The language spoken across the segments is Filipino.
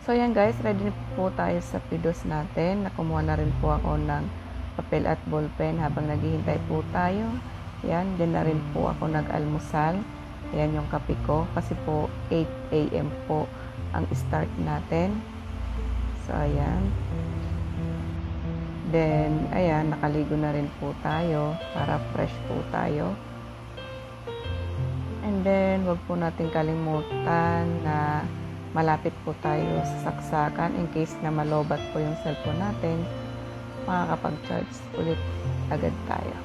So yan guys, ready po tayo sa pidos natin. Nakumuha na rin po ako ng papel at ballpen habang naghihintay po tayo. Yan, din na rin po ako nag-almusal. Ayan yung kape ko kasi po 8 AM po ang start natin. So ayan. Then ayan, nakaligo na rin po tayo para fresh po tayo. And then wag po natin kalimutan na malapit po tayo sa saksakan in case na malobat po yung cellphone natin, makakapag-charge ulit agad tayo.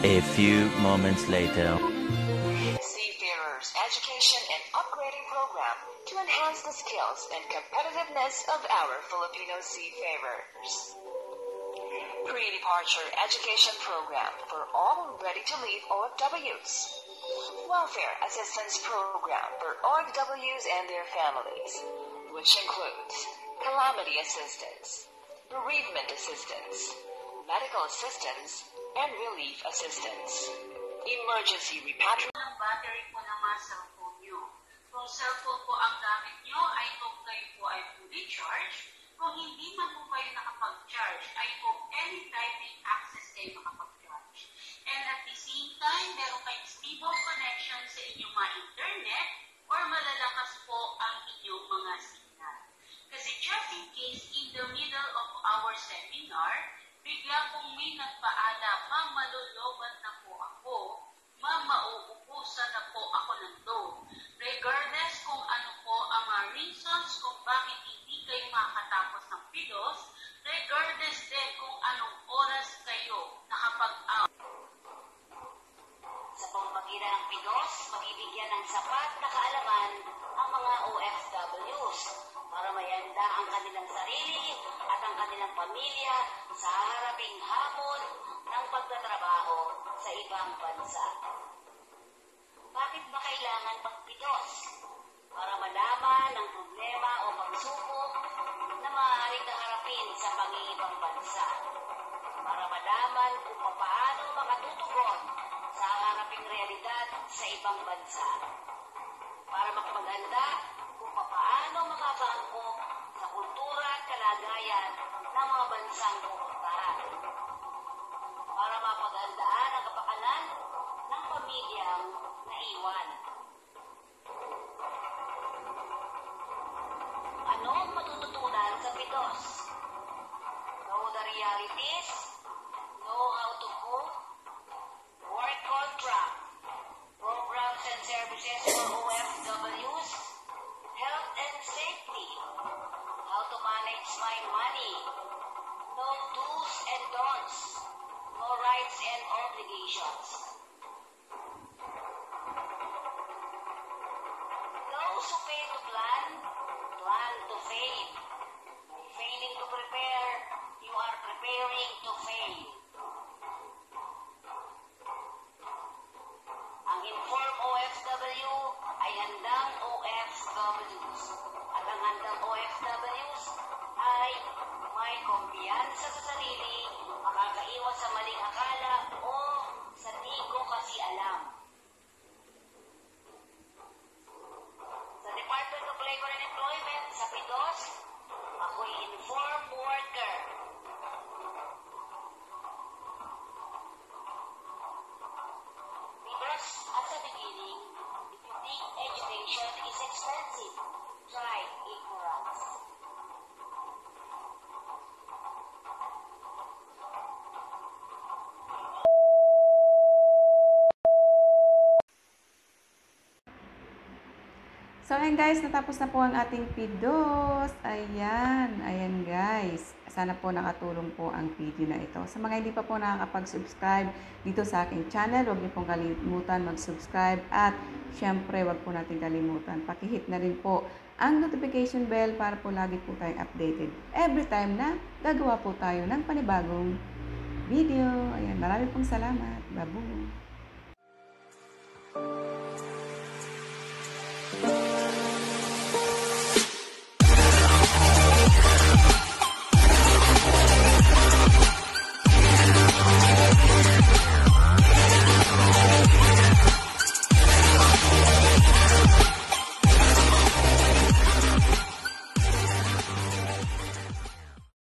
A few moments later. Seafarers Education and Upgrading Program to enhance the skills and competitiveness of our Filipino seafarers. Pre-departure education program for all ready-to-leave OFWs. Welfare assistance program for OFWs and their families, which includes calamity assistance, bereavement assistance, medical assistance, and relief assistance. Emergency repatriation. Ang battery po ng mga cellphone nyo. Kung cellphone po ang gamit nyo, ay kung kayo po ay fully charged. Kung hindi man po kayo nakapag-charge, ay kung anytime may access kayo makapag-charge. And at the same time, meron kayong stable connection sa inyong mga internet or malalakas po ang inyong mga signal. Kasi just in case, in the middle of our seminar, bigla pong may nagpaalam, ma'am, malulobat na po ako, ma'am, mauubusan na po ako ng load. Regardless kung ano po ang mga reasons kung bakit hindi kayo makatapos ng pidos, regardless din kung anong oras kayo nakapag-out. Sa pamamagitan ng pidos, mabibigyan ng sapat na kaalaman ang mga OFWs para mayanda ang kanilang sarili at ang kanilang pamilya sa haraping hamon ng pagtatrabaho sa ibang bansa. Bakit ba kailangan magpidos? Para malaman ang problema o pagsubok na maaaring kaharapin sa pangingibang bansa. Para malaman kung paano makatutugon sa haraping realidad sa ibang bansa. Para makapaghanda kung paano makakaangkop sa kultura at kalagayan ng mga bansang pupuntahan. Para mapaghandaan ang kapakanan ng pamilyang naiwan. Ano ang matututunan sa pidos? Know the realities, know how to cope, work contract, programs and services for OFWs, health and safety, how to manage my money, no do's and don'ts, no rights and obligations. Those who fail to plan, plan to fail. By failing to prepare, you are preparing to fail. Ang informed OFW ay handang OFWs. At ang handang OFWs ay may kumpiyansa sa sarili, makakaiwas sa maling akala o sa di ko kasi alam. Sa Department of Labor and Employment, sa PIDOS, ako'y informed worker. Because at the beginning, if you think education is expensive, try ignorance. So ayan guys, natapos na po ang ating pidos. Ayan guys. Sana po nakatulong po ang video na ito. Sa mga hindi pa po nakakapag-subscribe dito sa aking channel, huwag niyo pong kalimutan mag-subscribe at syempre huwag po natin kalimutan pakihit na rin po ang notification bell para po lagi po tayong updated every time na gagawa po tayo ng panibagong video. Ayan, maraming pong salamat. Babu!